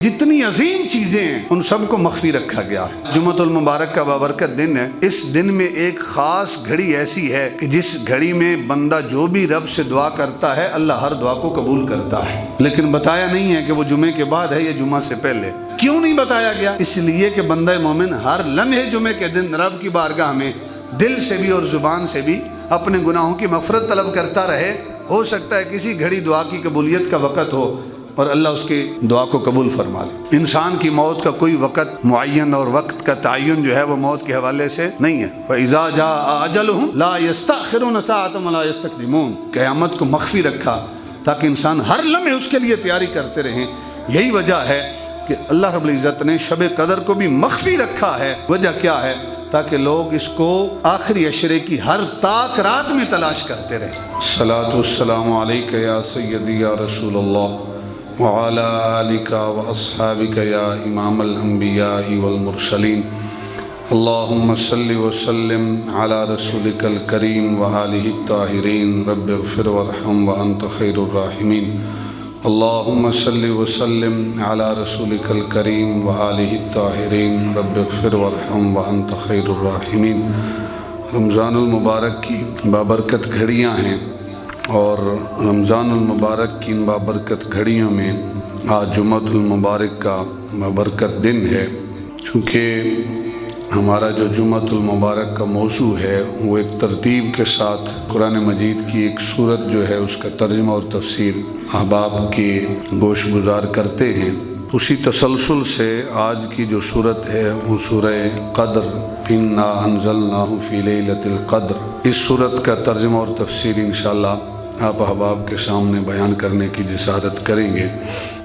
جتنی عظیم چیزیں ہیں ان سب کو مخفی رکھا گیا ہے۔ جمعۃ المبارک کا بابرکت دن ہے۔ اس دن میں ایک خاص گھڑی ایسی ہے کہ جس گھڑی میں بندہ جو بھی رب سے دعا کرتا ہے اللہ ہر دعا کو قبول کرتا ہے، لیکن بتایا نہیں ہے کہ وہ جمعے کے بعد ہے یا جمعہ سے پہلے۔ کیوں نہیں بتایا گیا؟ اس لیے کہ بندہ مومن ہر لمحے جمعے کے دن رب کی بارگاہ میں دل سے بھی اور زبان سے بھی اپنے گناہوں کی مغفرت طلب کرتا رہے۔ ہو سکتا ہے کسی گھڑی دعا کی قبولیت کا وقت ہو اور اللہ اس کی دعا کو قبول فرما لے۔ انسان کی موت کا کوئی وقت معین اور وقت کا تعین جو ہے وہ موت کے حوالے سے نہیں ہے۔ فَإِذَا جَاءَ أَجَلُهُمْ لَا يَسْتَأْخِرُونَ سَاعَةً وَلَا يَسْتَقْدِمُونَ۔ قیامت کو مخفی رکھا تاکہ انسان ہر لمحے اس کے لیے تیاری کرتے رہیں۔ یہی وجہ ہے کہ اللہ رب العزت نے شب قدر کو بھی مخفی رکھا ہے۔ وجہ کیا ہے؟ تاکہ لوگ اس کو آخری عشرے کی ہر طاق رات میں تلاش کرتے رہیں۔ الصلاۃ والسلام علیک یا سیدی یا رسول اللہ وعلی آلک واصحابک یا امام الانبیاء والمرسلین، اللہم صلی وسلم علی رسولک الکریم وآلہ الطاہرین، رب اغفر وارحم وانت خیر الراحمین، اللہم صلی وسلم علی رسولک الکریم وآلہ الطاہرین، رب اغفر وارحم وانت خیر الراحمین۔ رمضان المبارک کی بابرکت گھڑیاں ہیں اور رمضان المبارک کی ان بابرکت گھڑیوں میں آج جمعۃ المبارک کا بابرکت دن ہے۔ چونکہ ہمارا جو جمعۃ المبارک کا موضوع ہے وہ ایک ترتیب کے ساتھ قرآن مجید کی ایک سورت جو ہے اس کا ترجمہ اور تفسیر احباب کے گوش گزار کرتے ہیں، اسی تسلسل سے آج کی جو سورت ہے وہ سورہ قدر، انا انزلناہ فی لیلۃ القدر، اس سورت کا ترجمہ اور تفسیر انشاءاللہ آپ احباب کے سامنے بیان کرنے کی جسارت کریں گے۔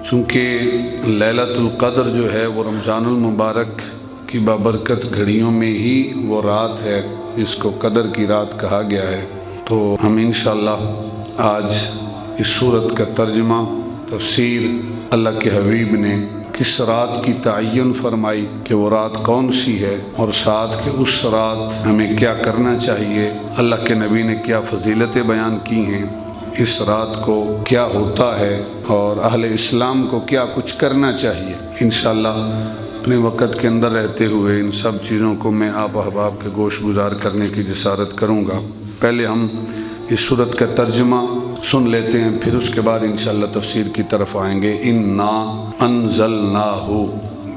چونکہ لیلۃ القدر جو ہے وہ رمضان المبارک کی بابرکت گھڑیوں میں ہی وہ رات ہے جس کو قدر کی رات کہا گیا ہے، تو ہم انشاءاللہ آج اس سورت کا ترجمہ تفسیر اللہ کے حبیب نے کس رات کی تعین فرمائی کہ وہ رات کون سی ہے، اور ساتھ کہ اس رات ہمیں کیا کرنا چاہیے، اللہ کے نبی نے کیا فضیلتیں بیان کی ہیں، اس رات کو کیا ہوتا ہے اور اہل اسلام کو کیا کچھ کرنا چاہیے۔ انشاءاللہ اپنے وقت کے اندر رہتے ہوئے ان سب چیزوں کو میں آپ احباب کے گوش گزار کرنے کی جسارت کروں گا۔ پہلے ہم اس سورت کا ترجمہ سن لیتے ہیں، پھر اس کے بعد انشاءاللہ تفسیر کی طرف آئیں گے۔ انا انزلناہ،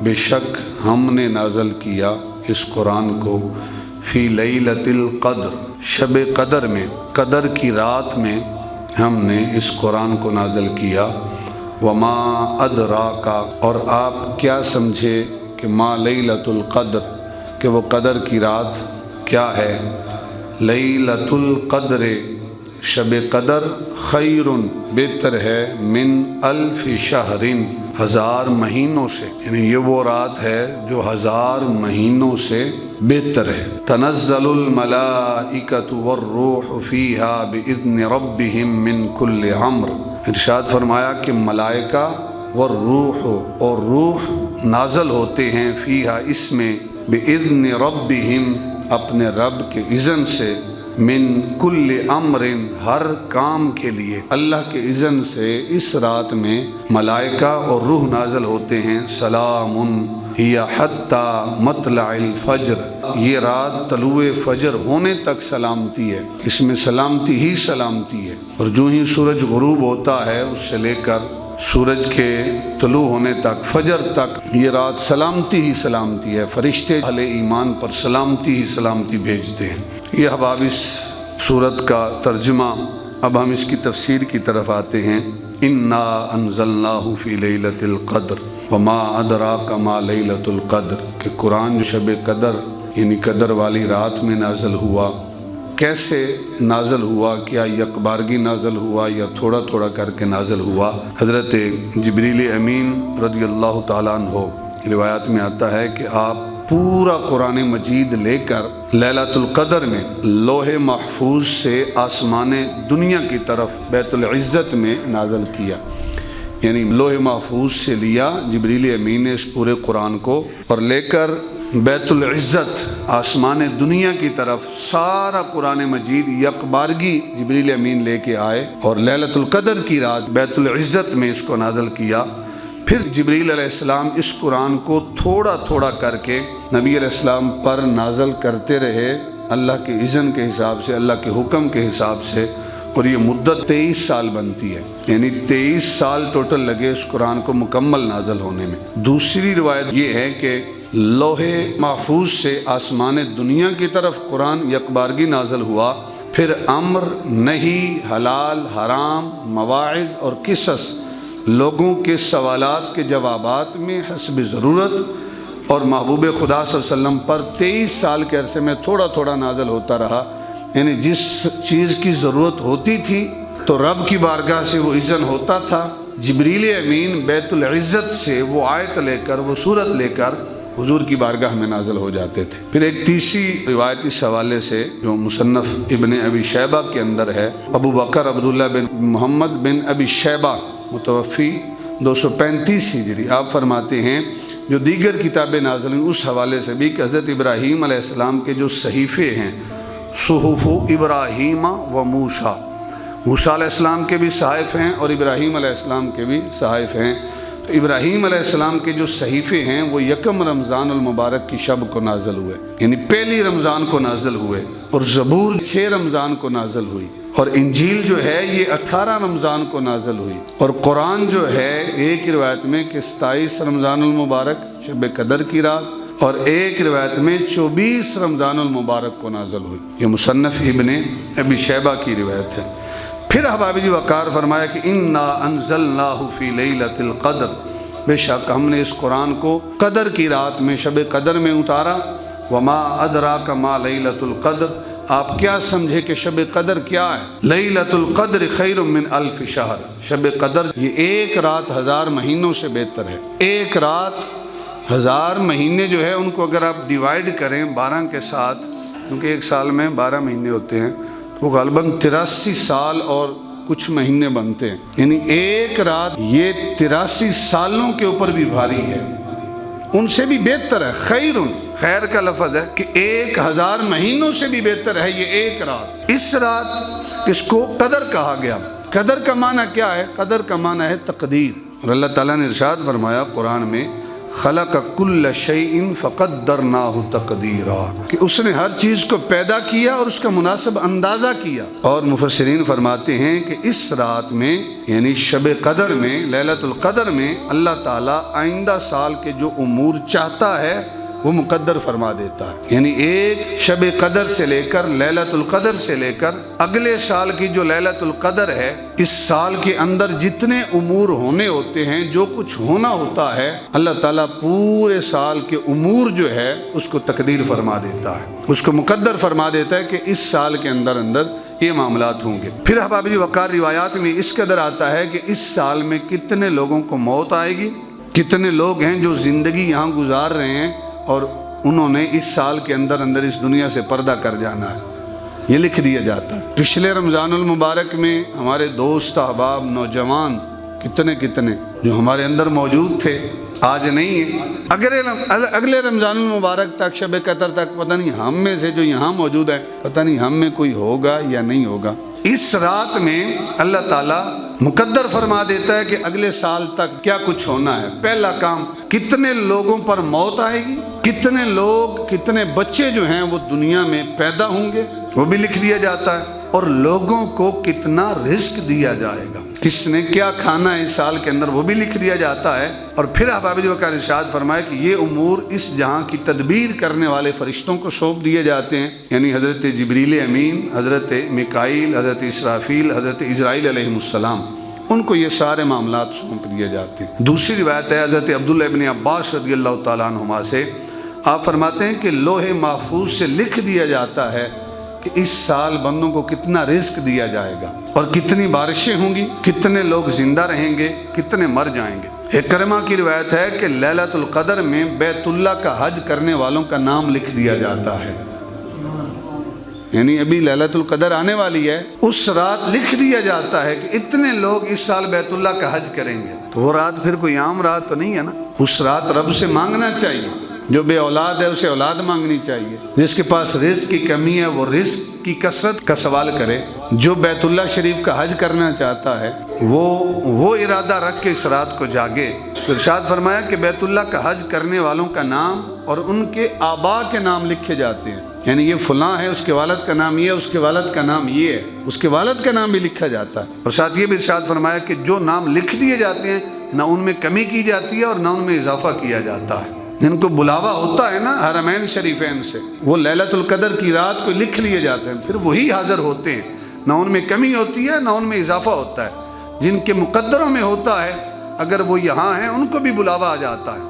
بے شک ہم نے نازل کیا اس قرآن کو، فی لیلۃ القدر، شب قدر میں، قدر کی رات میں ہم نے اس قرآن کو نازل کیا۔ وما ادراک، اور آپ کیا سمجھے کہ ما لیلۃ القدر، کہ وہ قدر کی رات کیا ہے۔ لیلۃ القدر، شب قدر، خیر، بہتر ہے، من الف شہر، 1000 مہینوں سے، یعنی یہ وہ رات ہے جو 1000 مہینوں سے بہتر ہے۔ تنزل الملائکۃ والروح فیہا باذن ربہم من کل امر، ارشاد فرمایا کہ ملائکہ والروح، اور روح نازل ہوتے ہیں، فیہا اس میں، باذن ربہم، اپنے رب کے اذن سے، من کل امر، ہر کام کے لیے اللہ کے اذن سے اس رات میں ملائکہ اور روح نازل ہوتے ہیں۔ سلام ہی حتی مطلع الفجر، یہ رات طلوع فجر ہونے تک سلامتی ہے، اس میں سلامتی ہی سلامتی ہے، اور جو ہی سورج غروب ہوتا ہے اس سے لے کر سورج کے طلوع ہونے تک، فجر تک، یہ رات سلامتی ہی سلامتی ہے۔ فرشتے اہل ایمان پر سلامتی ہی سلامتی بھیجتے ہیں۔ یہ احباب اس سورت کا ترجمہ۔ اب ہم اس کی تفسیر کی طرف آتے ہیں۔ انا انزلناہ فی لیلۃ القدر وما ادراک ما لیلۃ القدر، کہ قرآن جو شب قدر یعنی قدر والی رات میں نازل ہوا، کیسے نازل ہوا، کیا یکبارگی نازل ہوا یا تھوڑا تھوڑا کر کے نازل ہوا۔ حضرت جبریل امین رضی اللہ تعالیٰ عنہ روایات میں آتا ہے کہ آپ پورا قرآن مجید لے کر لیلۃ القدر میں لوح محفوظ سے آسمان دنیا کی طرف بیت العزت میں نازل کیا، یعنی لوح محفوظ سے لیا جبریل امین نے اس پورے قرآن کو، اور لے کر بیت العزت آسمان دنیا کی طرف سارا قرآن مجید یکبارگی جبریل امین لے کے آئے، اور لیلۃ القدر کی رات بیت العزت میں اس کو نازل کیا۔ پھر جبریل علیہ السلام اس قرآن کو تھوڑا تھوڑا کر کے نبی علیہ السلام پر نازل کرتے رہے، اللہ کے اذن کے حساب سے، اللہ کے حکم کے حساب سے، اور یہ مدت 23 سال بنتی ہے، یعنی 23 سال ٹوٹل لگے اس قرآن کو مکمل نازل ہونے میں۔ دوسری روایت یہ ہے کہ لوح محفوظ سے آسمان دنیا کی طرف قرآن یکبارگی نازل ہوا، پھر امر، نہی، حلال، حرام، مواعظ اور قصص، لوگوں کے سوالات کے جوابات میں حسب ضرورت، اور محبوب خدا صلی اللہ علیہ وسلم پر 23 سال کے عرصے میں تھوڑا تھوڑا نازل ہوتا رہا، یعنی جس چیز کی ضرورت ہوتی تھی تو رب کی بارگاہ سے وہ اذن ہوتا تھا، جبریل امین بیت العزت سے وہ آیت لے کر، وہ سورت لے کر حضور کی بارگاہ میں نازل ہو جاتے تھے۔ پھر ایک تیسری روایت اس حوالے سے جو مصنف ابن ابی شیبہ کے اندر ہے، ابو بکر عبداللہ بن محمد بن ابی شیبہ متوفی 235 ہجری، آپ فرماتے ہیں جو دیگر کتابیں نازل ہوئیں اس حوالے سے بھی کہ حضرت ابراہیم علیہ السلام کے جو صحیفے ہیں، صحف ابراہیم و موسیٰ، موسیٰ علیہ السلام کے بھی صحائف ہیں اور ابراہیم علیہ السلام کے بھی صحائف ہیں، تو ابراہیم علیہ السلام کے جو صحیفے ہیں وہ یکم رمضان المبارک کی شب کو نازل ہوئے، یعنی پہلی رمضان کو نازل ہوئے، اور زبور 6 رمضان کو نازل ہوئی، اور انجیل جو ہے یہ 18 رمضان کو نازل ہوئی، اور قرآن جو ہے ایک روایت میں کہ 27 رمضان المبارک شب قدر کی رات، اور ایک روایت میں 24 رمضان المبارک کو نازل ہوئی۔ یہ مصنف ابن ابی شیبہ کی روایت ہے۔ پھر احباب جی وقار فرمایا کہ انا انزلناہ فی لیلۃ القدر، بے شک ہم نے اس قرآن کو قدر کی رات میں، شب قدر میں اتارا، وما ادراک ما لیلۃ القدر، آپ کیا سمجھے کہ شب قدر کیا ہے؟ لیلۃ القدر خیر من الف شہر، شب قدر یہ ایک رات 1000 مہینوں سے بہتر ہے۔ ایک رات 1000 مہینے جو ہے ان کو اگر آپ ڈیوائیڈ کریں 12 کے ساتھ، کیونکہ ایک سال میں 12 مہینے ہوتے ہیں، وہ غالباً 83 سال اور کچھ مہینے بنتے ہیں، یعنی ایک رات یہ 83 سالوں کے اوپر بھی بھاری ہے، ان سے بھی بہتر ہے۔ خیر کا لفظ ہے کہ 1000 مہینوں سے بھی بہتر ہے یہ ایک رات۔ اس رات اس کو قدر کہا گیا۔ قدر کا معنی کیا ہے؟ قدر کا معنی ہے تقدیر، اور اللہ تعالیٰ نے ارشاد فرمایا قرآن میں، خلق کل شیء فقدرناہ تقدیرا، کہ اس نے ہر چیز کو پیدا کیا اور اس کا مناسب اندازہ کیا۔ اور مفسرین فرماتے ہیں کہ اس رات میں یعنی شب قدر میں، لیلۃ القدر میں، اللہ تعالیٰ آئندہ سال کے جو امور چاہتا ہے وہ مقدر فرما دیتا ہے، یعنی ایک شب قدر سے لے کر، لیلۃ القدر سے لے کر اگلے سال کی جو لیلۃ القدر ہے، اس سال کے اندر جتنے امور ہونے ہوتے ہیں، جو کچھ ہونا ہوتا ہے، اللہ تعالیٰ پورے سال کے امور جو ہے اس کو تقدیر فرما دیتا ہے، اس کو مقدر فرما دیتا ہے کہ اس سال کے اندر یہ معاملات ہوں گے۔ پھر احباب جی وقار روایات میں اس قدر آتا ہے کہ اس سال میں کتنے لوگوں کو موت آئے گی، کتنے لوگ ہیں جو زندگی یہاں گزار رہے ہیں اور انہوں نے اس سال کے اندر اس دنیا سے پردہ کر جانا ہے، یہ لکھ دیا جاتا ہے۔ پچھلے رمضان المبارک میں ہمارے دوست احباب نوجوان کتنے جو ہمارے اندر موجود تھے آج نہیں ہیں، اگلے رمضان المبارک تک، شب قدر تک پتہ نہیں ہم میں سے جو یہاں موجود ہیں، پتہ نہیں ہم میں کوئی ہوگا یا نہیں ہوگا۔ اس رات میں اللہ تعالیٰ مقدر فرما دیتا ہے کہ اگلے سال تک کیا کچھ ہونا ہے۔ پہلا کام، کتنے لوگوں پر موت آئے گی، کتنے لوگ، کتنے بچے جو ہیں وہ دنیا میں پیدا ہوں گے، وہ بھی لکھ دیا جاتا ہے، اور لوگوں کو کتنا رزق دیا جائے گا، کس نے کیا کھانا ہے اس سال کے اندر، وہ بھی لکھ دیا جاتا ہے۔ اور پھر احباب جی وقار ارشاد فرمائے کہ یہ امور اس جہاں کی تدبیر کرنے والے فرشتوں کو سونپ دیے جاتے ہیں، یعنی حضرت جبریل امین، حضرت میکائیل، حضرت اسرافیل، حضرت اسرائیل علیہ السلام، ان کو یہ سارے معاملات سونپ دیے جاتے ہیں۔ دوسری روایت ہے حضرت عبداللہ ابن عباس رضی اللہ تعالیٰ عنہما سے، آپ فرماتے ہیں کہ لوح محفوظ سے لکھ دیا جاتا ہے کہ اس سال بندوں کو کتنا رزق دیا جائے گا، اور کتنی بارشیں ہوں گی، کتنے لوگ زندہ رہیں گے، کتنے مر جائیں گے۔ اکرمہ کی روایت ہے کہ لیلۃ القدر میں بیت اللہ کا حج کرنے والوں کا نام لکھ دیا جاتا ہے، یعنی ابھی لیلۃ القدر آنے والی ہے، اس رات لکھ دیا جاتا ہے کہ اتنے لوگ اس سال بیت اللہ کا حج کریں گے۔ تو وہ رات پھر کوئی عام رات تو نہیں ہے نا، اس رات رب سے مانگنا چاہیے، جو بے اولاد ہے اسے اولاد مانگنی چاہیے، جس کے پاس رزق کی کمی ہے وہ رزق کی کثرت کا سوال کرے، جو بیت اللہ شریف کا حج کرنا چاہتا ہے وہ ارادہ رکھ کے اس رات کو جاگے تو ارشاد فرمایا کہ بیت اللہ کا حج کرنے والوں کا نام اور ان کے آبا کے نام لکھے جاتے ہیں، یعنی یہ فلاں ہے، اس کے والد کا نام یہ ہے، اس کے والد کا نام یہ ہے، اس کے والد کا نام بھی لکھا جاتا ہے۔ اور ساتھ یہ بھی ارشاد فرمایا کہ جو نام لکھ دیے جاتے ہیں نہ ان میں کمی کی جاتی ہے اور نہ ان میں اضافہ کیا جاتا ہے۔ جن کو بلاوا ہوتا ہے نا حرمین شریفین سے، وہ لیلۃ القدر کی رات کو لکھ لیے جاتے ہیں، پھر وہی حاضر ہوتے ہیں، نہ ان میں کمی ہوتی ہے نہ ان میں اضافہ ہوتا ہے۔ جن کے مقدروں میں ہوتا ہے اگر وہ یہاں ہیں ان کو بھی بلاوا آ جاتا ہے،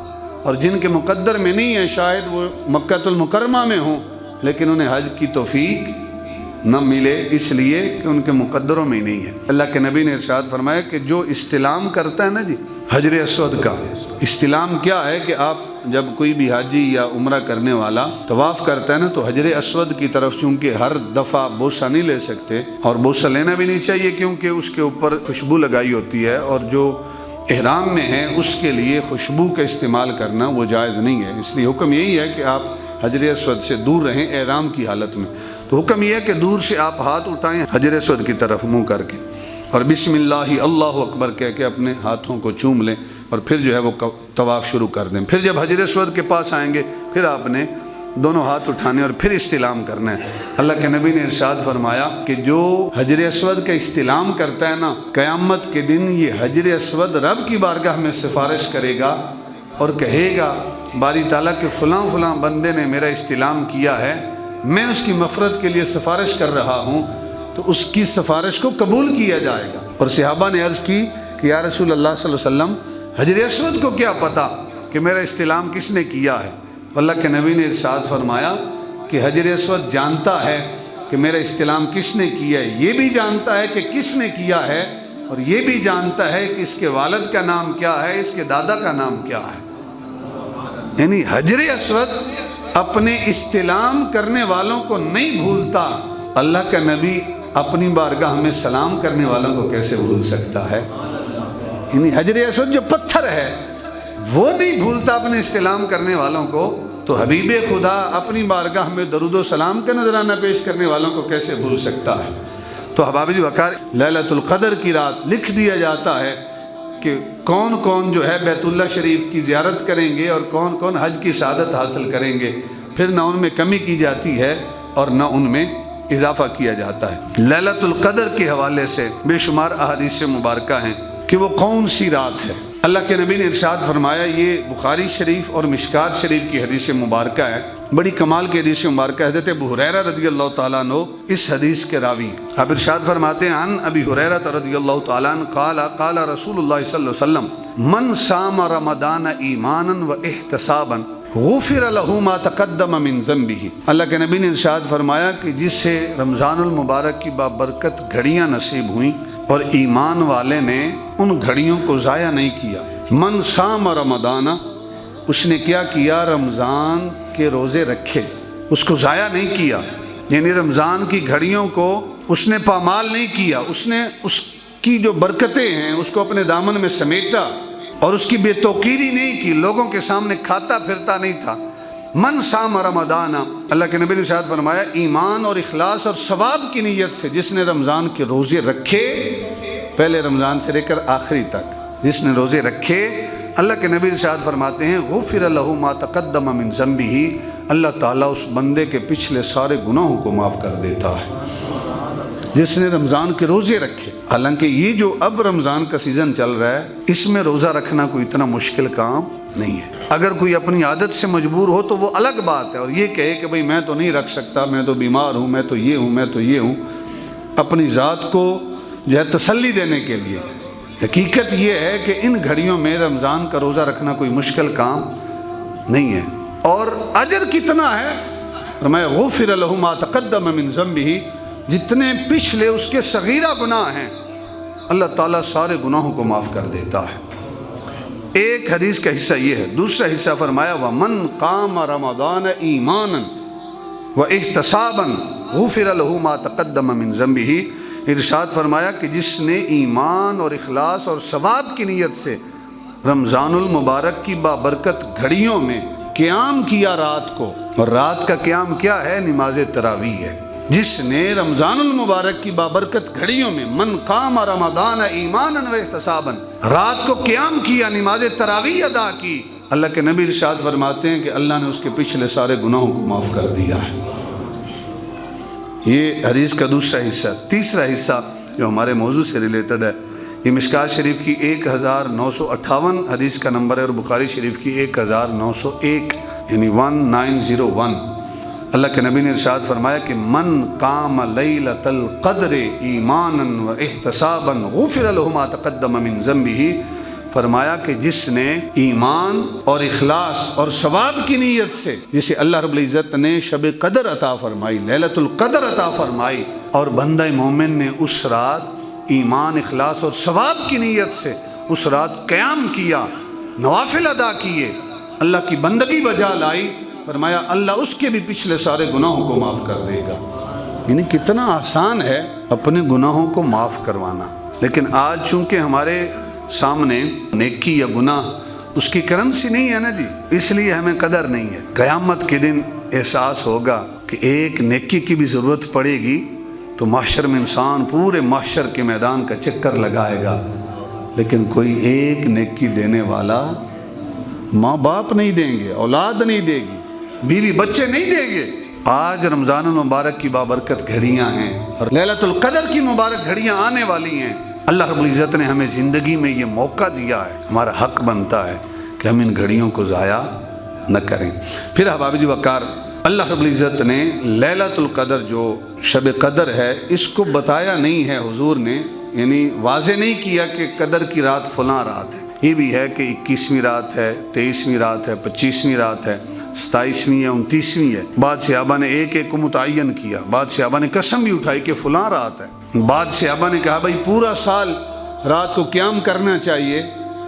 اور جن کے مقدر میں نہیں ہے شاید وہ مکہ المکرمہ میں ہوں لیکن انہیں حج کی توفیق نہ ملے اس لیے کہ ان کے مقدروں میں ہی نہیں ہے۔ اللہ کے نبی نے ارشاد فرمایا کہ جو استلام کرتا ہے نا جی حجر اسود کا، استلام کیا ہے کہ آپ جب کوئی بھی حاجی یا عمرہ کرنے والا طواف کرتا ہے نا تو حجر اسود کی طرف، چونکہ ہر دفعہ بوسہ نہیں لے سکتے اور بوسہ لینا بھی نہیں چاہیے کیونکہ اس کے اوپر خوشبو لگائی ہوتی ہے، اور جو احرام میں ہے اس کے لیے خوشبو کا استعمال کرنا وہ جائز نہیں ہے، اس لیے حکم یہی ہے کہ آپ حجر اسود سے دور رہیں احرام کی حالت میں۔ تو حکم یہ ہے کہ دور سے آپ ہاتھ اٹھائیں حجر اسود کی طرف منہ کر کے اور بسم اللہ اللہ اکبر کہہ کے اپنے ہاتھوں کو چوم لیں، اور پھر جو ہے وہ طواف شروع کر دیں۔ پھر جب حجر اسود کے پاس آئیں گے پھر آپ نے دونوں ہاتھ اٹھانے اور پھر استلام کرنا ہے۔ اللہ کے نبی نے ارشاد فرمایا کہ جو حجر اسود کا استلام کرتا ہے نا قیامت کے دن یہ حجر اسود رب کی بارگاہ میں سفارش کرے گا اور کہے گا باری تعالیٰ کہ فلاں فلاں بندے نے میرا استلام کیا ہے، میں اس کی مغفرت کے لیے سفارش کر رہا ہوں، تو اس کی سفارش کو قبول کیا جائے گا۔ اور صحابہ نے عرض کی کہ یا رسول اللہ صلی اللہ علیہ وسلم حجر اسود کو کیا پتہ کہ میرا استلام کس نے کیا ہے؟ اللہ کے نبی نے ارشاد فرمایا کہ حجر اسود جانتا ہے کہ میرا استلام کس نے کیا ہے، یہ بھی جانتا ہے کہ کس نے کیا ہے، اور یہ بھی جانتا ہے کہ اس کے والد کا نام کیا ہے، اس کے دادا کا نام کیا ہے۔ یعنی حجر اسود اپنے استلام کرنے والوں کو نہیں بھولتا، اللہ کا نبی اپنی بارگاہ میں سلام کرنے والوں کو کیسے بھول سکتا ہے؟ یعنی حجر اسود جو پتھر ہے وہ نہیں بھولتا اپنے استلام کرنے والوں کو، تو حبیب خدا اپنی بارگاہ میں درود و سلام کا نذرانہ پیش کرنے والوں کو کیسے بھول سکتا ہے؟ تو احباب جی وقار لیلۃ القدر کی رات لکھ دیا جاتا ہے کہ کون کون جو ہے بیت اللہ شریف کی زیارت کریں گے اور کون کون حج کی سعادت حاصل کریں گے، پھر نہ ان میں کمی کی جاتی ہے اور نہ ان میں اضافہ کیا جاتا ہے۔ لیلۃ القدر کے حوالے سے بے شمار احادیث مبارکہ ہیں کہ وہ کون سی رات ہے۔ اللہ کے نبی نے ارشاد فرمایا، یہ بخاری شریف اور مشکات شریف کی حدیث مبارکہ ہے، بڑی کمال کی حدیث مبارکہ۔ حضرت ابو ہریرہ رضی اللہ تعالیٰ عنہ اس حدیث کے راوی، آپ ارشاد فرماتے ہیں عن ابی ہریرہ رضی اللہ تعالیٰ عنہ قال قال رسول اللہ صلی اللہ علیہ وسلم من صام رمضان ایمانا و احتسابا غفر له ما تقدم من ذنبه۔ اللہ کے نبی نے ارشاد فرمایا کہ جس سے رمضان المبارک کی بابرکت گھڑیاں نصیب ہوئیں اور ایمان والے نے ان گھڑیوں کو ضائع نہیں کیا، من صام رمضان، اس نے کیا کیا؟ رمضان کے روزے رکھے، اس کو ضائع نہیں کیا، یعنی رمضان کی گھڑیوں کو اس نے پامال نہیں کیا، اس نے اس کی جو برکتیں ہیں اس کو اپنے دامن میں سمیٹا اور اس کی بے توقیری نہیں کی، لوگوں کے سامنے کھاتا پھرتا نہیں تھا۔ من صام رمضان، اللہ کے نبی نے ارشاد فرمایا ایمان اور اخلاص اور ثواب کی نیت سے جس نے رمضان کے روزے رکھے، پہلے رمضان سے لے کر آخری تک جس نے روزے رکھے، اللہ کے نبی ارشاد فرماتے ہیں غفر له ما تقدم من ذنبه، اللہ تعالیٰ اس بندے کے پچھلے سارے گناہوں کو معاف کر دیتا ہے جس نے رمضان کے روزے رکھے۔ حالانکہ یہ جو اب رمضان کا سیزن چل رہا ہے اس میں روزہ رکھنا کوئی اتنا مشکل کام نہیں ہے۔ اگر کوئی اپنی عادت سے مجبور ہو تو وہ الگ بات ہے، اور یہ کہے کہ بھئی میں تو نہیں رکھ سکتا، میں تو بیمار ہوں، میں تو یہ ہوں، میں تو یہ ہوں، اپنی ذات کو جو ہے تسلی دینے کے لیے۔ حقیقت یہ ہے کہ ان گھڑیوں میں رمضان کا روزہ رکھنا کوئی مشکل کام نہیں ہے، اور اجر کتنا ہے؟ فرمایا غفر له ما تقدم من ذنبه، جتنے پچھلے اس کے صغیرہ گناہ ہیں اللہ تعالیٰ سارے گناہوں کو معاف کر دیتا ہے۔ ایک حدیث کا حصہ یہ ہے، دوسرا حصہ فرمایا وَمَنْ قَامَ رَمَضَانَ إِيمَانًا وَإِحْتِسَابًا غُفِرَ لَهُ مَا تَقَدَّمَ مِنْ ذَنبِهِ، ارشاد فرمایا کہ جس نے ایمان اور اخلاص اور ثواب کی نیت سے رمضان المبارک کی بابرکت گھڑیوں میں قیام کیا رات کو، اور رات کا قیام کیا ہے؟ نماز تراویح ہے۔ جس نے رمضان المبارک کی بابرکت گھڑیوں میں من قام رمضان ایمانا و احتسابا، رات کو قیام کیا، نماز تراویح ادا کی، اللہ کے نبی ارشاد فرماتے ہیں کہ اللہ نے اس کے پچھلے سارے گناہوں کو معاف کر دیا ہے۔ یہ حدیث کا دوسرا حصہ۔ تیسرا حصہ جو ہمارے موضوع سے ریلیٹڈ ہے، یہ مشکات شریف کی 1958 حدیث کا نمبر ہے اور بخاری شریف کی 1901 یعنی 1901۔ اللہ کے نبی نے ارشاد فرمایا کہ من قام لیلۃ القدر ایمانا و احتسابا غفر له ما تقدم من ذنبہ، فرمایا کہ جس نے ایمان اور اخلاص اور ثواب کی نیت سے، جسے اللہ رب العزت نے شب قدر عطا فرمائی، لیلۃ القدر عطا فرمائی، اور بندہ مومن نے اس رات ایمان، اخلاص اور ثواب کی نیت سے اس رات قیام کیا، نوافل ادا کیے، اللہ کی بندگی بجا لائی، فرمایا اللہ اس کے بھی پچھلے سارے گناہوں کو معاف کر دے گا۔ یعنی کتنا آسان ہے اپنے گناہوں کو معاف کروانا، لیکن آج چونکہ ہمارے سامنے نیکی یا گناہ اس کی کرنسی نہیں ہے نا جی، اس لیے ہمیں قدر نہیں ہے۔ قیامت کے دن احساس ہوگا کہ ایک نیکی کی بھی ضرورت پڑے گی تو محشر میں انسان پورے محشر کے میدان کا چکر لگائے گا، لیکن کوئی ایک نیکی دینے والا ماں باپ نہیں دیں گے، اولاد نہیں دے گی، بیوی بچے نہیں دیں گے۔ آج رمضان المبارک کی بابرکت گھڑیاں ہیں اور لیلۃ القدر کی مبارک گھڑیاں آنے والی ہیں۔ اللہ رب العزت نے ہمیں زندگی میں یہ موقع دیا ہے، ہمارا حق بنتا ہے کہ ہم ان گھڑیوں کو ضائع نہ کریں۔ پھر احباب جی وقار، اللہ رب العزت نے لیلۃ القدر جو شب قدر ہے اس کو بتایا نہیں ہے حضور نے، یعنی واضح نہیں کیا کہ قدر کی رات فلاں رات ہے۔ یہ بھی ہے کہ 21ویں رات ہے، 23ویں رات ہے، 25ویں رات ہے، 27ویں ہے، 29ویں ہے۔ بعد صحابہ نے ایک ایک کو متعین کیا، بعد صحابہ نے قسم بھی اٹھائی کہ فلاں رات ہے، بعد صحابہ نے کہا بھائی پورا سال رات کو قیام کرنا چاہیے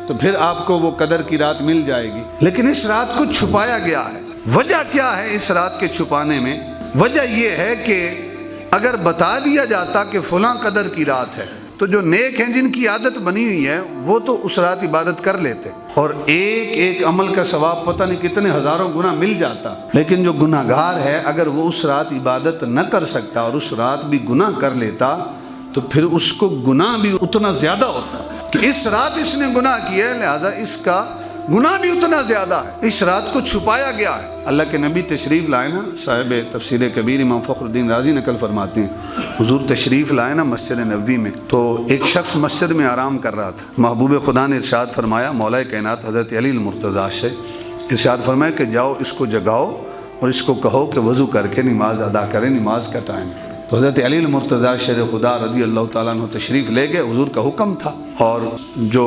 تو پھر آپ کو وہ قدر کی رات مل جائے گی، لیکن اس رات کو چھپایا گیا ہے۔ وجہ کیا ہے اس رات کے چھپانے میں؟ وجہ یہ ہے کہ اگر بتا دیا جاتا کہ فلاں قدر کی رات ہے تو جو نیک ہیں جن کی عادت بنی ہوئی ہے وہ تو اس رات عبادت کر لیتے اور ایک ایک عمل کا ثواب پتہ نہیں کتنے ہزاروں گنا مل جاتا، لیکن جو گناہ گار ہے اگر وہ اس رات عبادت نہ کر سکتا اور اس رات بھی گناہ کر لیتا تو پھر اس کو گناہ بھی اتنا زیادہ ہوتا کہ اس رات اس نے گناہ کیا ہے لہذا اس کا گناہ بھی اتنا زیادہ ہے۔ اس رات کو چھپایا گیا ہے۔ اللہ کے نبی تشریف لائے نا، صاحب تفسیر کبیر امام فخر الدین رازی نقل فرماتے ہیں، حضور تشریف لائے نا مسجد نبوی میں تو ایک شخص مسجد میں آرام کر رہا تھا۔ محبوب خدا نے ارشاد فرمایا، مولا کائنات حضرت علی المرتضیٰ سے ارشاد فرمایا کہ جاؤ اس کو جگاؤ اور اس کو کہو کہ وضو کر کے نماز ادا کرے، نماز کا ٹائم ہے۔ تو حضرت علی المرتضیٰ شیر خدا رضی اللہ تعالیٰ عنہ تشریف لے گئے، حضور کا حکم تھا، اور جو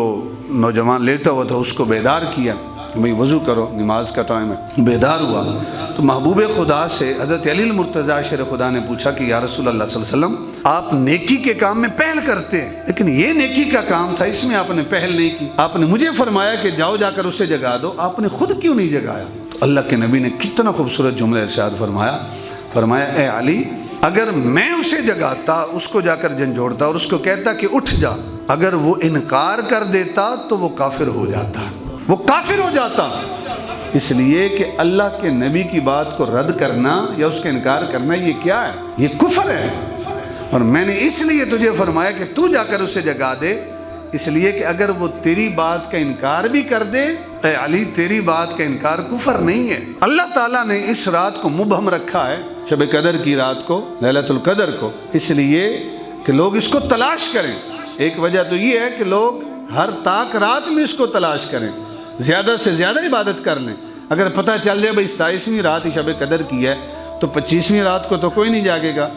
نوجوان لیٹا ہوا تھا اس کو بیدار کیا کہ بھئی وضو کرو، نماز کا ٹائم ہے۔ بیدار ہوا تو محبوب خدا سے حضرت علی المرتضیٰ شیر خدا نے پوچھا کہ یا رسول اللہ صلی اللہ علیہ وسلم، آپ نیکی کے کام میں پہل کرتے ہیں لیکن یہ نیکی کا کام تھا اس میں آپ نے پہل نہیں کی، آپ نے مجھے فرمایا کہ جاؤ جا کر اسے جگا دو، آپ نے خود کیوں نہیں جگایا؟ تو اللہ کے نبی نے کتنا خوبصورت جملہ ارشاد فرمایا اے علی، اگر میں اسے جگاتا، اس کو جا کر جھنجھوڑتا اور اس کو کہتا کہ اٹھ جا، اگر وہ انکار کر دیتا تو وہ کافر ہو جاتا، وہ کافر ہو جاتا۔ اس لیے کہ اللہ کے نبی کی بات کو رد کرنا یا اس کا انکار کرنا یہ کیا ہے؟ یہ کفر ہے۔ اور میں نے اس لیے تجھے فرمایا کہ تو جا کر اسے جگا دے، اس لیے کہ اگر وہ تیری بات کا انکار بھی کر دے، اے علی تیری بات کا انکار کفر نہیں ہے۔ اللہ تعالیٰ نے اس رات کو مبہم رکھا ہے، شب قدر کی رات کو، لیلۃ القدر کو، اس لیے کہ لوگ اس کو تلاش کریں۔ ایک وجہ تو یہ ہے کہ لوگ ہر طاق رات میں اس کو تلاش کریں، زیادہ سے زیادہ عبادت کر لیں۔ اگر پتہ چل جائے بھائی 27ویں رات ہی شب قدر کی ہے تو 25ویں رات کو تو کوئی نہیں جاگے گا،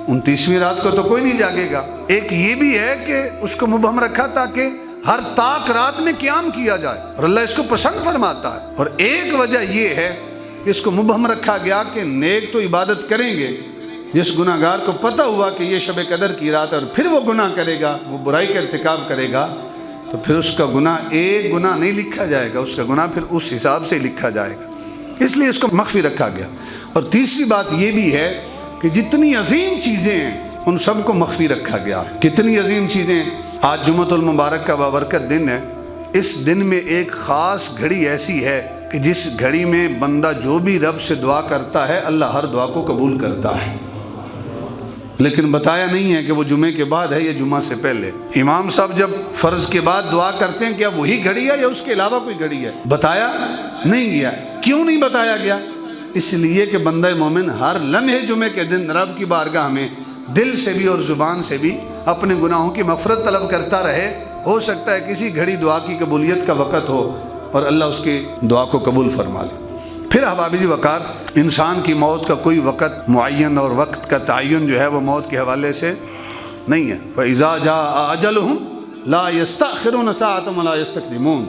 29ویں رات کو تو کوئی نہیں جاگے گا۔ ایک یہ بھی ہے کہ اس کو مبہم رکھا تاکہ ہر طاق رات میں قیام کیا جائے اور اللہ اس کو پسند فرماتا ہے۔ اور ایک وجہ یہ ہے کہ اس کو مبہم رکھا گیا کہ نیک تو عبادت کریں گے، جس گناہ گار کو پتہ ہوا کہ یہ شب قدر کی رات ہے اور پھر وہ گناہ کرے گا، وہ برائی کا ارتکاب کرے گا، تو پھر اس کا گناہ ایک گناہ نہیں لکھا جائے گا، اس کا گناہ پھر اس حساب سے لکھا جائے گا، اس لیے اس کو مخفی رکھا گیا۔ اور تیسری بات یہ بھی ہے کہ جتنی عظیم چیزیں ہیں ان سب کو مخفی رکھا گیا۔ کتنی عظیم چیزیں؟ آج جمعۃ المبارک کا بابرکت دن ہے، اس دن میں ایک خاص گھڑی ایسی ہے کہ جس گھڑی میں بندہ جو بھی رب سے دعا کرتا ہے اللہ ہر دعا کو قبول کرتا ہے۔ لیکن بتایا نہیں ہے کہ وہ جمعے کے بعد ہے یا جمعہ سے پہلے۔ امام صاحب جب فرض کے بعد دعا کرتے ہیں کیا وہی گھڑی ہے یا اس کے علاوہ کوئی گھڑی ہے؟ بتایا نہیں گیا۔ کیوں نہیں بتایا گیا؟ اس لیے کہ بندہ مومن ہر لمحے جمعے کے دن رب کی بارگاہ میں دل سے بھی اور زبان سے بھی اپنے گناہوں کی مغفرت طلب کرتا رہے۔ ہو سکتا ہے کسی گھڑی دعا کی قبولیت کا وقت ہو اور اللہ اس کی دعا کو قبول فرما لے۔ پھر احباب جی وقار، انسان کی موت کا کوئی وقت معین اور وقت کا تعین جو ہے وہ موت کے حوالے سے نہیں ہے۔ فَإِذَا جَاءَ أَجَلُهُمْ لَا يَسْتَأْخِرُونَ سَاعَةً وَلَا يَسْتَقْدِمُونَ۔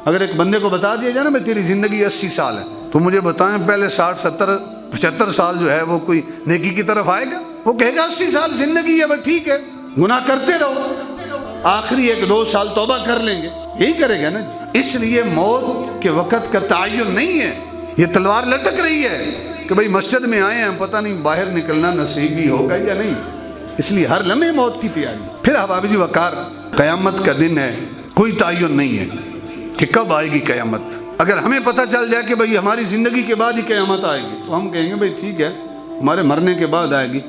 اگر ایک بندے کو بتا دیا جائے نا بھائی تیری زندگی 80 سال ہے، تو مجھے بتائیں پہلے 60 70 75 سال جو ہے وہ کوئی نیکی کی طرف آئے گا؟ وہ کہے گا 80 سال زندگی ہے، بھائی ٹھیک ہے گناہ کرتے رہو، آخری 1-2 سال توبہ کر لیں گے، یہی کرے گا نا۔ اس لیے موت کے وقت کا تعین نہیں ہے۔ یہ تلوار لٹک رہی ہے کہ بھئی مسجد میں آئے ہیں، پتہ نہیں باہر نکلنا نصیب بھی ہوگا یا نہیں، اس لیے ہر لمحے موت کی تیاری۔ پھر احباب جی وقار، قیامت کا دن ہے، کوئی تعین نہیں ہے کہ کب آئے گی قیامت۔ اگر ہمیں پتہ چل جائے کہ بھئی ہماری زندگی کے بعد ہی قیامت آئے گی تو ہم کہیں گے بھئی ٹھیک ہے ہمارے مرنے کے بعد آئے گی،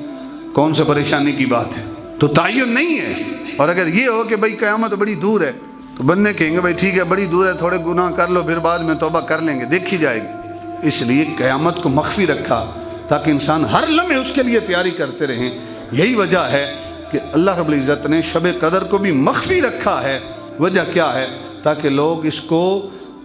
کون سے پریشانی کی بات ہے، تو تعین نہیں ہے۔ اور اگر یہ ہو کہ بھئی قیامت بڑی دور ہے تو بندے کہیں گے بھئی ٹھیک ہے بڑی دور ہے، تھوڑے گناہ کر لو پھر بعد میں توبہ کر لیں گے، دیکھی جائے گی۔ اس لیے قیامت کو مخفی رکھا تاکہ انسان ہر لمحے اس کے لیے تیاری کرتے رہیں۔ یہی وجہ ہے کہ اللہ رب العزت نے شب قدر کو بھی مخفی رکھا ہے۔ وجہ کیا ہے؟ تاکہ لوگ اس کو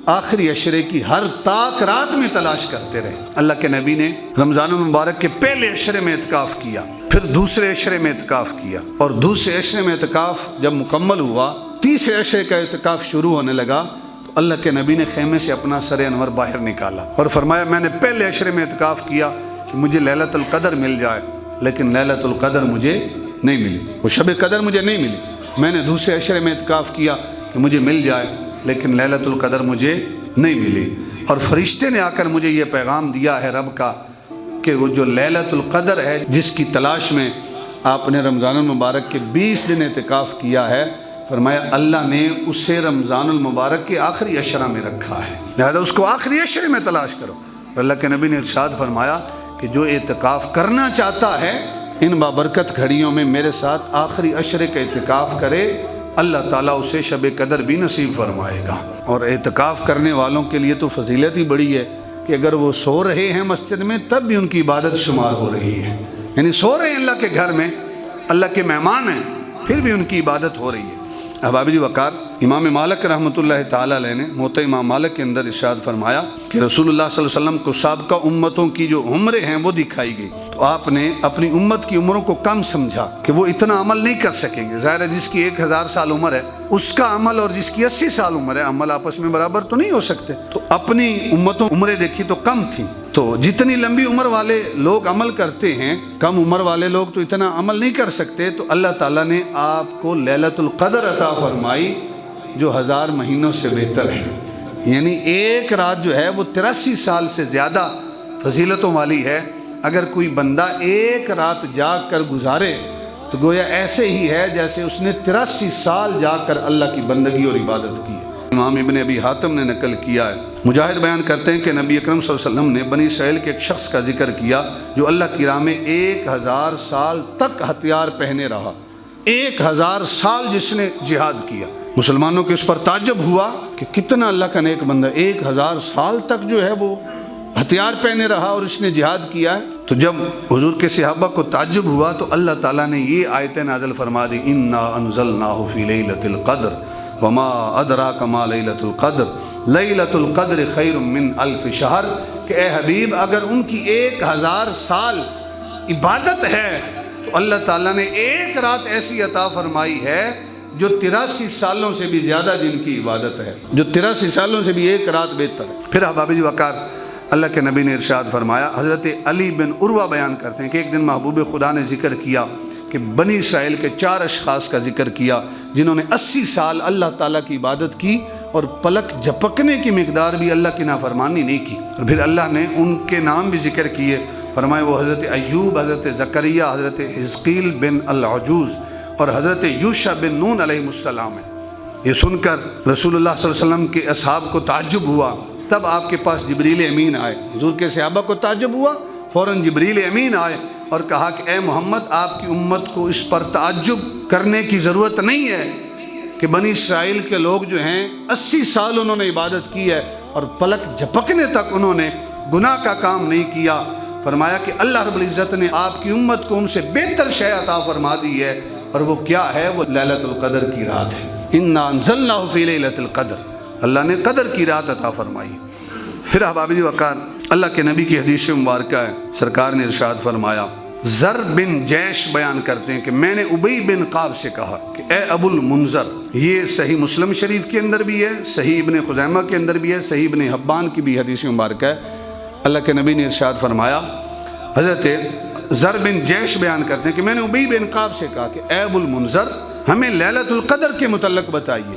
آخری عشرے کی ہر طاق رات میں تلاش کرتے رہیں۔ اللہ کے نبی نے رمضان المبارک کے پہلے عشرے میں اعتکاف کیا، پھر دوسرے عشرے میں اعتکاف کیا، اور دوسرے عشرے میں اعتکاف جب مکمل ہوا، تیسرے عشرے کا اعتکاف شروع ہونے لگا تو اللہ کے نبی نے خیمے سے اپنا سر انور باہر نکالا اور فرمایا میں نے پہلے عشرے میں اعتکاف کیا کہ مجھے لیلۃ القدر مل جائے، لیکن لیلۃ القدر مجھے نہیں ملی، وہ شب قدر مجھے نہیں ملی۔ میں نے دوسرے عشرے میں اعتکاف کیا کہ مجھے مل جائے، لیکن لیلۃ القدر مجھے نہیں ملی۔ اور فرشتے نے آ کر مجھے یہ پیغام دیا ہے رب کا کہ وہ جو لیلۃ القدر ہے جس کی تلاش میں آپ نے رمضان المبارک کے 20 دن اعتکاف کیا ہے، فرمایا اللہ نے اسے رمضان المبارک کے آخری عشرہ میں رکھا ہے، لہذا اس کو آخری عشرے میں تلاش کرو۔ اللہ کے نبی نے ارشاد فرمایا کہ جو اعتکاف کرنا چاہتا ہے ان بابرکت گھڑیوں میں میرے ساتھ آخری عشرے کا اعتکاف کرے، اللہ تعالیٰ اسے شب قدر بھی نصیب فرمائے گا۔ اور اعتکاف کرنے والوں کے لیے تو فضیلت ہی بڑی ہے کہ اگر وہ سو رہے ہیں مسجد میں تب بھی ان کی عبادت شمار ہو رہی ہے، یعنی سو رہے ہیں اللہ کے گھر میں، اللہ کے مہمان ہیں، پھر بھی ان کی عبادت ہو رہی ہے۔ احباب جی وقار، امام مالک رحمۃ اللہ تعالیٰ علیہ نے موطئ امام مالک کے اندر ارشاد فرمایا کہ رسول اللہ صلی اللہ علیہ وسلم کو سابقہ امتوں کی جو عمریں ہیں وہ دکھائی گئی، تو آپ نے اپنی امت کی عمروں کو کم سمجھا کہ وہ اتنا عمل نہیں کر سکیں گے۔ ظاہر ہے جس کی 1000 سال عمر ہے اس کا عمل اور جس کی 80 سال عمر ہے، عمل آپس میں برابر تو نہیں ہو سکتے، تو اپنی امتوں عمریں دیکھی تو کم تھیں، تو جتنی لمبی عمر والے لوگ عمل کرتے ہیں کم عمر والے لوگ تو اتنا عمل نہیں کر سکتے، تو اللہ تعالیٰ نے آپ کو لیلۃ القدر عطا فرمائی جو 1000 مہینوں سے بہتر ہے، یعنی ایک رات جو ہے وہ 83 سال سے زیادہ فضیلتوں والی ہے۔ اگر کوئی بندہ ایک رات جاگ کر گزارے تو گویا ایسے ہی ہے جیسے اس نے 83 سال جاگ کر اللہ کی بندگی اور عبادت کی ہے۔ امام ابن ابی حاتم نے نقل کیا ہے، مجاہد بیان کرتے ہیں کہ نبی اکرم صلی اللہ علیہ وسلم نے بنی اسرائیل کے ایک شخص کا ذکر کیا جو اللہ کی راہ میں 1000 سال تک ہتھیار پہنے رہا، 1000 سال جس نے جہاد کیا۔ مسلمانوں کے اس پر تعجب ہوا کہ کتنا اللہ کا نیک بندہ 1000 سال تک جو ہے وہ ہتھیار پہنے رہا اور اس نے جہاد کیا ہے۔ تو جب حضور کے صحابہ کو تعجب ہوا تو اللہ تعالیٰ نے یہ آیتیں نازل فرما دی، انا انزلناہ فی لیلۃ القدر وما ادراک ما لیلۃ القدر لیلۃ القدر خیر من 1000 شہر، کہ اے حبیب اگر ان کی 1000 سال عبادت ہے تو اللہ تعالیٰ نے ایک رات ایسی عطا فرمائی ہے جو 83 سالوں سے بھی زیادہ جن کی عبادت ہے، جو 83 سالوں سے بھی ایک رات بہتر ہے۔ پھر احباب جی وقار، اللہ کے نبی نے ارشاد فرمایا، حضرت علی بن عروہ بیان کرتے ہیں کہ ایک دن محبوب خدا نے ذکر کیا کہ بنی اسرائیل کے 4 اشخاص کا ذکر کیا جنہوں نے 80 سال اللہ تعالیٰ کی عبادت کی اور پلک جھپکنے کی مقدار بھی اللہ کی نافرمانی نہیں کی، اور پھر اللہ نے ان کے نام بھی ذکر کیے، فرمایا وہ حضرت ایوب، حضرت زکریا، حضرت حزقیل بن العجوز اور حضرت یوشع بن نون علیہ السلام ہیں۔ یہ سن کر رسول اللہ صلی اللہ علیہ وسلم کے اصحاب کو تعجب ہوا، تب آپ کے پاس جبریل امین آئے۔ حضور کے صحابہ کو تعجب ہوا، فوراً جبریل امین آئے اور کہا کہ اے محمد آپ کی امت کو اس پر تعجب کرنے کی ضرورت نہیں ہے کہ بنی اسرائیل کے لوگ جو ہیں 80 سال انہوں نے عبادت کی ہے اور پلک جھپکنے تک انہوں نے گناہ کا کام نہیں کیا۔ فرمایا کہ اللہ رب العزت نے آپ کی امت کو ان سے بہتر شے عطا فرما دی ہے، اور وہ کیا ہے؟ وہ لیلۃ القدر کی رات ہے۔ انا انزلناہ فی لیلۃ القدر، اللہ نے قدر کی رات عطا فرمائی۔ پھر احباب وقار، اللہ کے نبی کی حدیث مبارکہ ہے، سرکار نے ارشاد فرمایا، زر بن جیش بیان کرتے ہیں کہ میں نے ابی بن قعب سے کہا کہ اے ابو المنذر، یہ صحیح مسلم شریف کے اندر بھی ہے، صحیح ابن خزیمہ کے اندر بھی ہے، صحیح ابن حبان کی بھی حدیث مبارکہ ہے۔ اللہ کے نبی نے ارشاد فرمایا، حضرت زر بن جیش بیان کرتے ہیں کہ میں نے ابی بن قعب سے کہا کہ اے ابو المنذر، ہمیں لیلۃ القدر کے متعلق بتائیے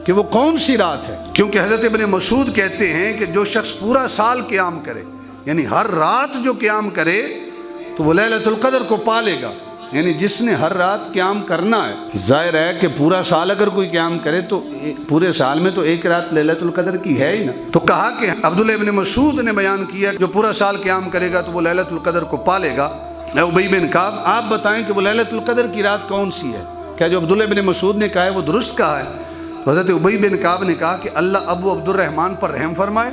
کہ وہ کون سی رات ہے، کیونکہ حضرت ابن مسعود کہتے ہیں کہ جو شخص پورا سال قیام کرے، یعنی ہر رات جو قیام کرے تو وہ لیلۃ القدر کو پالے گا۔ یعنی جس نے ہر رات قیام کرنا ہے، ظاہر ہے کہ پورا سال اگر کوئی قیام کرے تو پورے سال میں تو ایک رات لیلۃ القدر کی ہے ہی نا۔ تو کہا کہ عبداللہ ابن مسعود نے بیان کیا جو پورا سال قیام کرے گا تو وہ لیلۃ القدر کو پالے گا۔ اے ابی بن قعب، آپ بتائیں کہ وہ لیلۃ القدر کی رات کون سی ہے؟ کیا جو عبداللہ ابن مسعود نے کہا ہے وہ درست کہا ہے؟ تو حضرت ابی بن قعب نے کہا کہ اللہ ابو عبد الرحمن پر رحم فرمائے،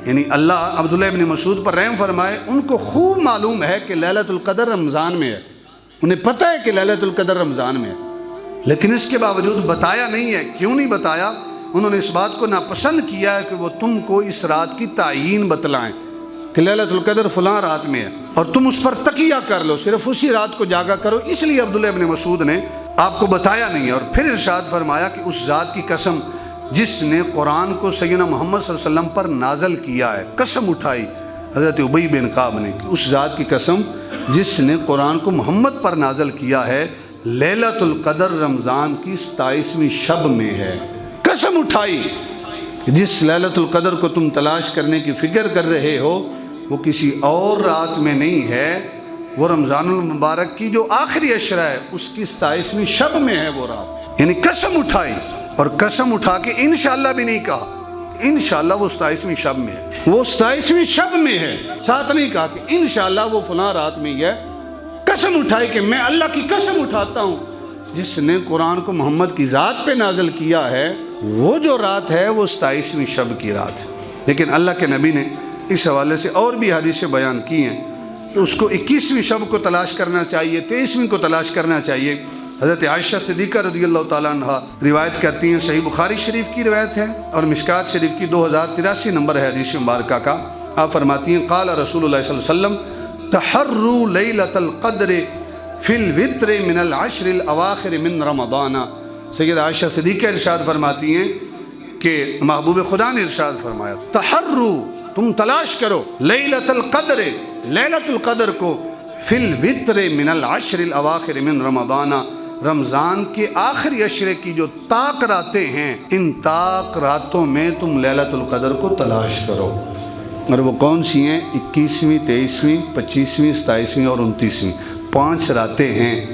یعنی اللہ عبداللہ ابن مسعود پر رحم فرمائے، ان کو خوب معلوم ہے کہ لیلۃ القدر رمضان میں ہے، انہیں پتہ ہے کہ لیلۃ القدر رمضان میں ہے، لیکن اس کے باوجود بتایا نہیں ہے۔ کیوں نہیں بتایا؟ انہوں نے اس بات کو ناپسند کیا ہے کہ وہ تم کو اس رات کی تعیین بتلائیں کہ لیلۃ القدر فلاں رات میں ہے اور تم اس پر تقیہ کر لو، صرف اسی رات کو جاگا کرو، اس لیے عبداللہ ابن مسعود نے آپ کو بتایا نہیں ہے۔ اور پھر ارشاد فرمایا کہ اس ذات کی قسم جس نے قرآن کو سیدنا محمد صلی اللہ علیہ وسلم پر نازل کیا ہے، قسم اٹھائی حضرت ابی بن قعب نے کہ اس ذات کی قسم جس نے قرآن کو محمد پر نازل کیا ہے، لیلۃ القدر رمضان کی 27ویں شب میں ہے۔ قسم اٹھائی کہ جس لیلۃ القدر کو تم تلاش کرنے کی فکر کر رہے ہو وہ کسی اور رات میں نہیں ہے، وہ رمضان المبارک کی جو آخری عشرہ ہے اس کی 27ویں شب میں ہے وہ رات۔ یعنی قسم اٹھائی، اور قسم اٹھا کے انشاءاللہ بھی نہیں کہا، انشاءاللہ وہ 27ویں شب میں ہے، وہ 27ویں شب میں ہے، ساتھ نہیں کہا کہ انشاءاللہ وہ فلاں رات میں ہی ہے۔ قسم اٹھائی کہ میں اللہ کی قسم اٹھاتا ہوں جس نے قرآن کو محمد کی ذات پہ نازل کیا ہے، وہ جو رات ہے وہ 27ویں شب کی رات ہے۔ لیکن اللہ کے نبی نے اس حوالے سے اور بھی حدیثیں بیان کی ہیں کہ اس کو 21ویں شب کو تلاش کرنا چاہیے، 23ویں کو تلاش کرنا چاہیے۔ حضرت عائشہ صدیقہ رضی اللہ تعالیٰ عنہ روایت کرتی ہیں، صحیح بخاری شریف کی روایت ہے اور مشکات شریف کی 2083 نمبر ہے حدیث مبارکہ کا۔ آپ فرماتی ہیں قال رسول اللہ صلی اللہ علیہ وسلم تحروا لیلۃ القدر فی الوتر من العشر الاواخر من رمضان۔ سید عائشہ صدیقہ ارشاد فرماتی ہیں کہ محبوب خدا نے ارشاد فرمایا تحروا، تم تلاش کرو، لیلۃ القدر، لیلۃ القدر کو، فی الوتر من العشر الاواخر من رمضان، رمضان کے آخری عشرے کی جو طاق راتیں ہیں، ان طاق راتوں میں تم لیلۃ القدر کو تلاش کرو۔ اور وہ کون سی ہیں؟ 21ویں، 23ویں، 25ویں، 27ویں اور 29ویں، 5 راتیں ہیں۔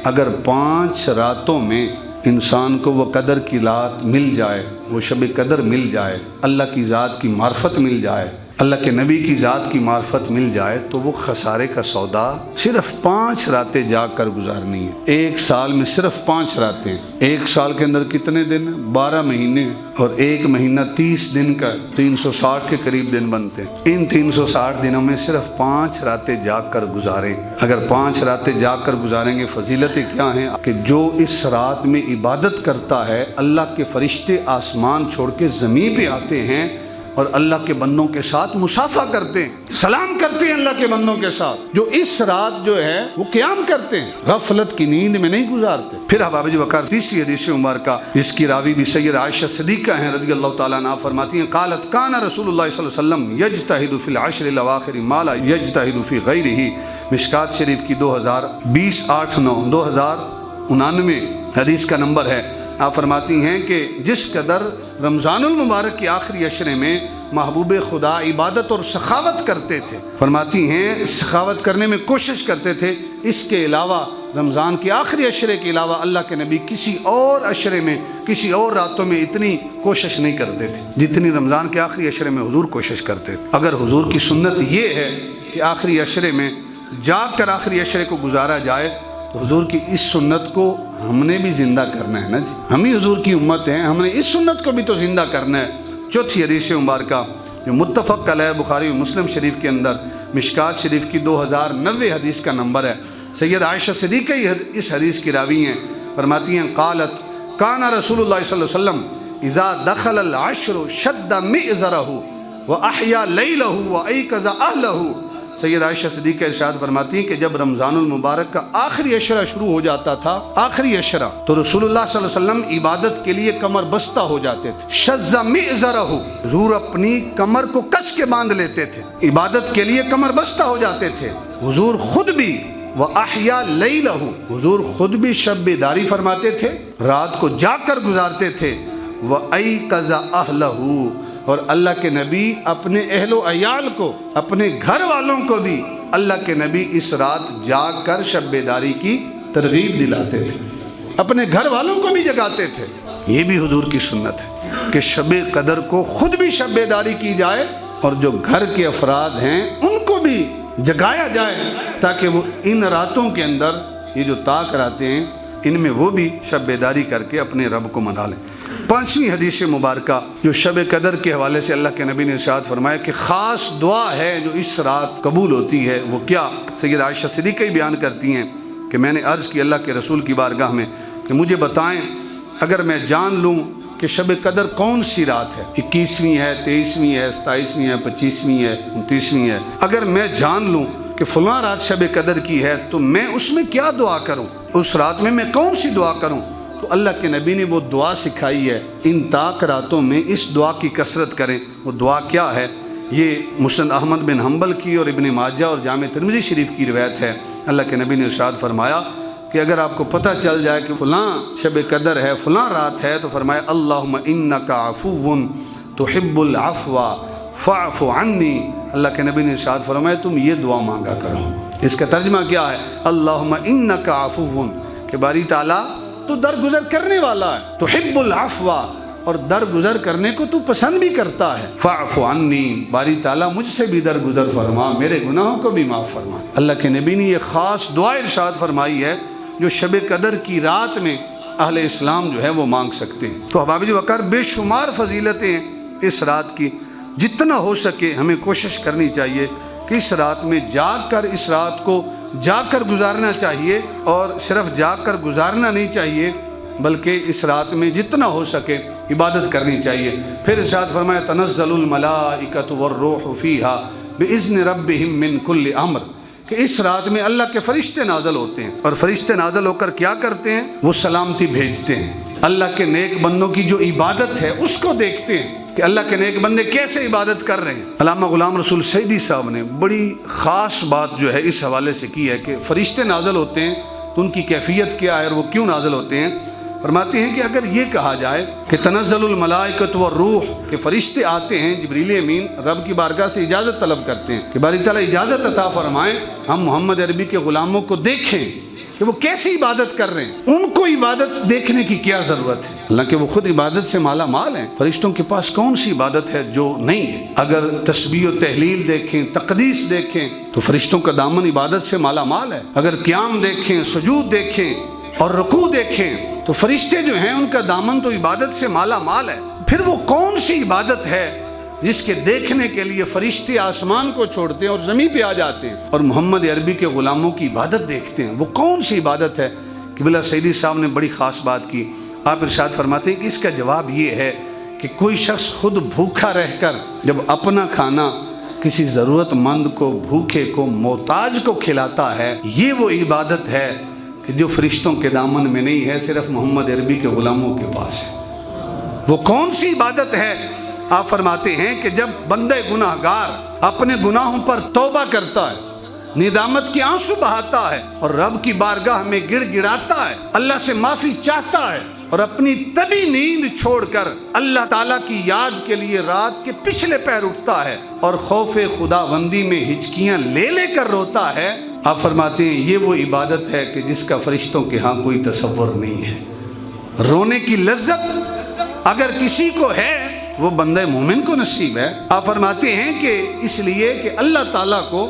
اگر 5 راتوں میں انسان کو وہ قدر کی رات مل جائے، وہ شب قدر مل جائے، اللہ کی ذات کی معرفت مل جائے، اللہ کے نبی کی ذات کی معرفت مل جائے، تو وہ خسارے کا سودا صرف 5 راتیں جا کر گزارنی ہے۔ ایک سال میں صرف 5 راتیں، ایک سال کے اندر کتنے دن؟ 12 مہینے، اور ایک مہینہ 30 دن کا، 360 کے قریب دن بنتے ہیں۔ ان 360 دنوں میں صرف 5 راتیں جا کر گزاریں۔ اگر 5 راتیں جا کر گزاریں گے، فضیلتیں کیا ہیں کہ جو اس رات میں عبادت کرتا ہے، اللہ کے فرشتے آسمان چھوڑ کے زمین پہ آتے ہیں اور اللہ کے بندوں کے ساتھ مصافحہ کرتے ہیں، سلام کرتے ہیں اللہ کے بندوں کے ساتھ، جو اس رات جو ہے وہ قیام کرتے ہیں، غفلت کی نیند میں نہیں گزارتے۔ پھر احباب وقار، تیسری حدیث مبارکہ جس کی راوی بھی سید عائشہ صدیقہ ہیں رضی اللہ تعالیٰ عنہ، فرماتی ہیں قالت کان رسول اللہ صلی اللہ علیہ وسلم یجتہد فی العشر الاواخر ما لا یجتہد فی غیرہ، مشکات شریف کی 2029 حدیث کا نمبر ہے۔ آپ فرماتی ہیں کہ جس قدر رمضان المبارک کی آخری عشرے میں محبوب خدا عبادت اور سخاوت کرتے تھے، فرماتی ہیں سخاوت کرنے میں کوشش کرتے تھے، اس کے علاوہ رمضان کی آخری عشرے کے علاوہ اللہ کے نبی کسی اور عشرے میں، کسی اور راتوں میں اتنی کوشش نہیں کرتے تھے جتنی رمضان کے آخری عشرے میں حضور کوشش کرتے تھے۔ اگر حضور کی سنت یہ ہے کہ آخری عشرے میں جاگ کر آخری عشرے کو گزارا جائے تو حضور کی اس سنت کو ہم نے بھی زندہ کرنا ہے نا جی، ہم ہی حضور کی امت ہیں، ہم نے اس سنت کو بھی تو زندہ کرنا ہے۔ چوتھی حدیث مبارکہ جو متفق علیہ بخاری و مسلم شریف کے اندر مشکات شریف کی 2090 حدیث کا نمبر ہے۔ سید عائشہ صدیقہ اس حدیث کی راوی ہیں، فرماتی ہیں قالت کان رسول اللہ صلی اللہ علیہ وسلم اذا دخل العشر شد مئزرہ واحیا لیلہ وایقظ اہلہ۔ سید عائشہ صدیقہ ارشاد فرماتی ہیں کہ جب رمضان المبارک کا آخری عشرہ شروع ہو جاتا تھا، آخری عشرہ، تو رسول اللہ صلی اللہ علیہ وسلم عبادت کے لیے کمر بستہ ہو جاتے تھے۔ شذ مئزرہ، حضور اپنی کمر کو کس کے باندھ لیتے تھے، عبادت کے لیے کمر بستہ ہو جاتے تھے۔ حضور خود بھی وَأَحْيَا لَيْلَهُ، حضور خود بھی شب بیداری فرماتے تھے، رات کو جاگ کر گزارتے تھے۔ وَأَيْقَظَ أَهْلَهُ، اور اللہ کے نبی اپنے اہل و عیال کو، اپنے گھر والوں کو بھی اللہ کے نبی اس رات جاگ کر شب بیداری کی ترغیب دلاتے تھے، اپنے گھر والوں کو بھی جگاتے تھے۔ یہ بھی حضور کی سنت ہے کہ شب قدر کو خود بھی شب بیداری کی جائے اور جو گھر کے افراد ہیں ان کو بھی جگایا جائے، تاکہ وہ ان راتوں کے اندر یہ جو طاق راتیں ہیں ان میں وہ بھی شب بیداری کر کے اپنے رب کو منا لیں۔ پانچویں حدیث مبارکہ جو شب قدر کے حوالے سے اللہ کے نبی نے ارشاد فرمایا کہ خاص دعا ہے جو اس رات قبول ہوتی ہے، وہ کیا؟ سید عائشہ صدیقہ بیان کرتی ہیں کہ میں نے عرض کی اللہ کے رسول کی بارگاہ میں کہ مجھے بتائیں اگر میں جان لوں کہ شب قدر کون سی رات ہے، 21ویں ہے، 23ویں ہے، 27ویں ہے، 25ویں ہے، 29ویں ہے، اگر میں جان لوں کہ فلاں رات شب قدر کی ہے تو میں اس میں کیا دعا کروں، اس رات میں کون سی دعا کروں؟ تو اللہ کے نبی نے وہ دعا سکھائی ہے، ان طاق راتوں میں اس دعا کی کثرت کریں۔ وہ دعا کیا ہے؟ یہ مسند احمد بن حنبل کی اور ابن ماجہ اور جامع ترمذی شریف کی روایت ہے۔ اللہ کے نبی نے ارشاد فرمایا کہ اگر آپ کو پتہ چل جائے کہ فلاں شب قدر ہے، فلاں رات ہے، تو فرمایا اللہم انک عفو تحب العفو فاعف عنی۔ اللہ کے نبی نے ارشاد فرمایا تم یہ دعا مانگا کرو۔ اس کا ترجمہ کیا ہے؟ اللہم انک عفو، کہ باری تعالیٰ تو درگزر کرنے والا ہے، تحب العفو، اور درگزر کرنے کو تو پسند بھی کرتا ہے، فاعف عنی، باری تعالیٰ مجھ سے بھی درگزر فرما، میرے گناہوں کو بھی معاف فرما۔ اللہ کے نبی نے یہ خاص دعا ارشاد فرمائی ہے جو شب قدر کی رات میں اہل اسلام جو ہے وہ مانگ سکتے ہیں۔ تو احباب وقار بے شمار فضیلتیں اس رات کی، جتنا ہو سکے ہمیں کوشش کرنی چاہیے کہ اس رات میں جاگ کر اس رات کو جاگ کر گزارنا چاہیے، اور صرف جاگ کر گزارنا نہیں چاہیے بلکہ اس رات میں جتنا ہو سکے عبادت کرنی چاہیے۔ پھر ارشاد فرمایا تنزل الملائکۃ والروح فیہا باذن ربہم من کل امر، کہ اس رات میں اللہ کے فرشتے نازل ہوتے ہیں، اور فرشتے نازل ہو کر کیا کرتے ہیں؟ وہ سلامتی بھیجتے ہیں، اللہ کے نیک بندوں کی جو عبادت ہے اس کو دیکھتے ہیں کہ اللہ کے نیک بندے کیسے عبادت کر رہے ہیں۔ علامہ غلام رسول سعیدی صاحب نے بڑی خاص بات جو ہے اس حوالے سے کی ہے کہ فرشتے نازل ہوتے ہیں تو ان کی کیفیت کیا ہے اور وہ کیوں نازل ہوتے ہیں۔ فرماتے ہیں کہ اگر یہ کہا جائے کہ تنزل الملائکۃ والروح، کہ فرشتے آتے ہیں، جبریل امین رب کی بارگاہ سے اجازت طلب کرتے ہیں کہ باری تعالیٰ اجازت عطا فرمائیں ہم محمد عربی کے غلاموں کو دیکھیں کہ وہ کیسی عبادت کر رہے ہیں، ان کو عبادت دیکھنے کی کیا ضرورت ہے، حالانکہ وہ خود عبادت سے مالا مال ہیں۔ فرشتوں کے پاس کون سی عبادت ہے جو نہیں ہے؟ اگر تسبیح و تحلیل دیکھیں، تقدیس دیکھیں تو فرشتوں کا دامن عبادت سے مالا مال ہے۔ اگر قیام دیکھیں، سجود دیکھیں اور رکوع دیکھیں تو فرشتے جو ہیں ان کا دامن تو عبادت سے مالا مال ہے۔ پھر وہ کون سی عبادت ہے جس کے دیکھنے کے لیے فرشتے آسمان کو چھوڑتے ہیں اور زمین پہ آ جاتے ہیں اور محمد عربی کے غلاموں کی عبادت دیکھتے ہیں؟ وہ کون سی عبادت ہے؟ قبلہ سعیدی صاحب نے بڑی خاص بات کی۔ آپ ارشاد فرماتے ہیں کہ اس کا جواب یہ ہے کہ کوئی شخص خود بھوکا رہ کر جب اپنا کھانا کسی ضرورت مند کو، بھوکے کو، محتاج کو کھلاتا ہے، یہ وہ عبادت ہے کہ جو فرشتوں کے دامن میں نہیں ہے، صرف محمد عربی کے غلاموں کے پاس ہے۔ وہ کون سی عبادت ہے؟ آپ فرماتے ہیں کہ جب بندہ گناہ گار اپنے گناہوں پر توبہ کرتا ہے، ندامت کے آنسو بہاتا ہے اور رب کی بارگاہ میں گڑ گڑاتا ہے، اللہ سے معافی چاہتا ہے اور اپنی طبی نیند چھوڑ کر اللہ تعالیٰ کی یاد کے لیے رات کے پچھلے پہر اٹھتا ہے اور خوف خداوندی میں ہچکیاں لے لے کر روتا ہے، آپ فرماتے ہیں یہ وہ عبادت ہے کہ جس کا فرشتوں کے ہاں کوئی تصور نہیں ہے۔ رونے کی لذت اگر کسی کو ہے وہ بندہ مومن کو نصیب ہے۔ آپ فرماتے ہیں کہ اس لیے کہ اللہ تعالیٰ کو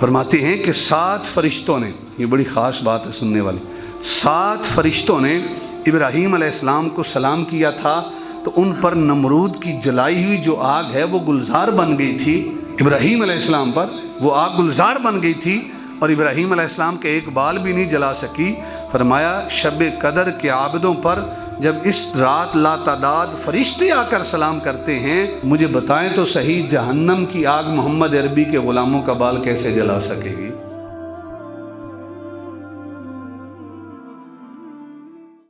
فرماتے ہیں کہ 7 فرشتوں نے، یہ بڑی خاص بات ہے سننے والی، 7 فرشتوں نے ابراہیم علیہ السلام کو سلام کیا تھا تو ان پر نمرود کی جلائی ہوئی جو آگ ہے وہ گلزار بن گئی تھی۔ ابراہیم علیہ السلام پر وہ آگ گلزار بن گئی تھی اور ابراہیم علیہ السلام کے ایک بال بھی نہیں جلا سکی۔ فرمایا شب قدر کے عابدوں پر جب اس رات لا تعداد فرشتے آ کر سلام کرتے ہیں، مجھے بتائیں تو صحیح جہنم کی آگ محمد عربی کے غلاموں کا بال کیسے جلا سکے گی؟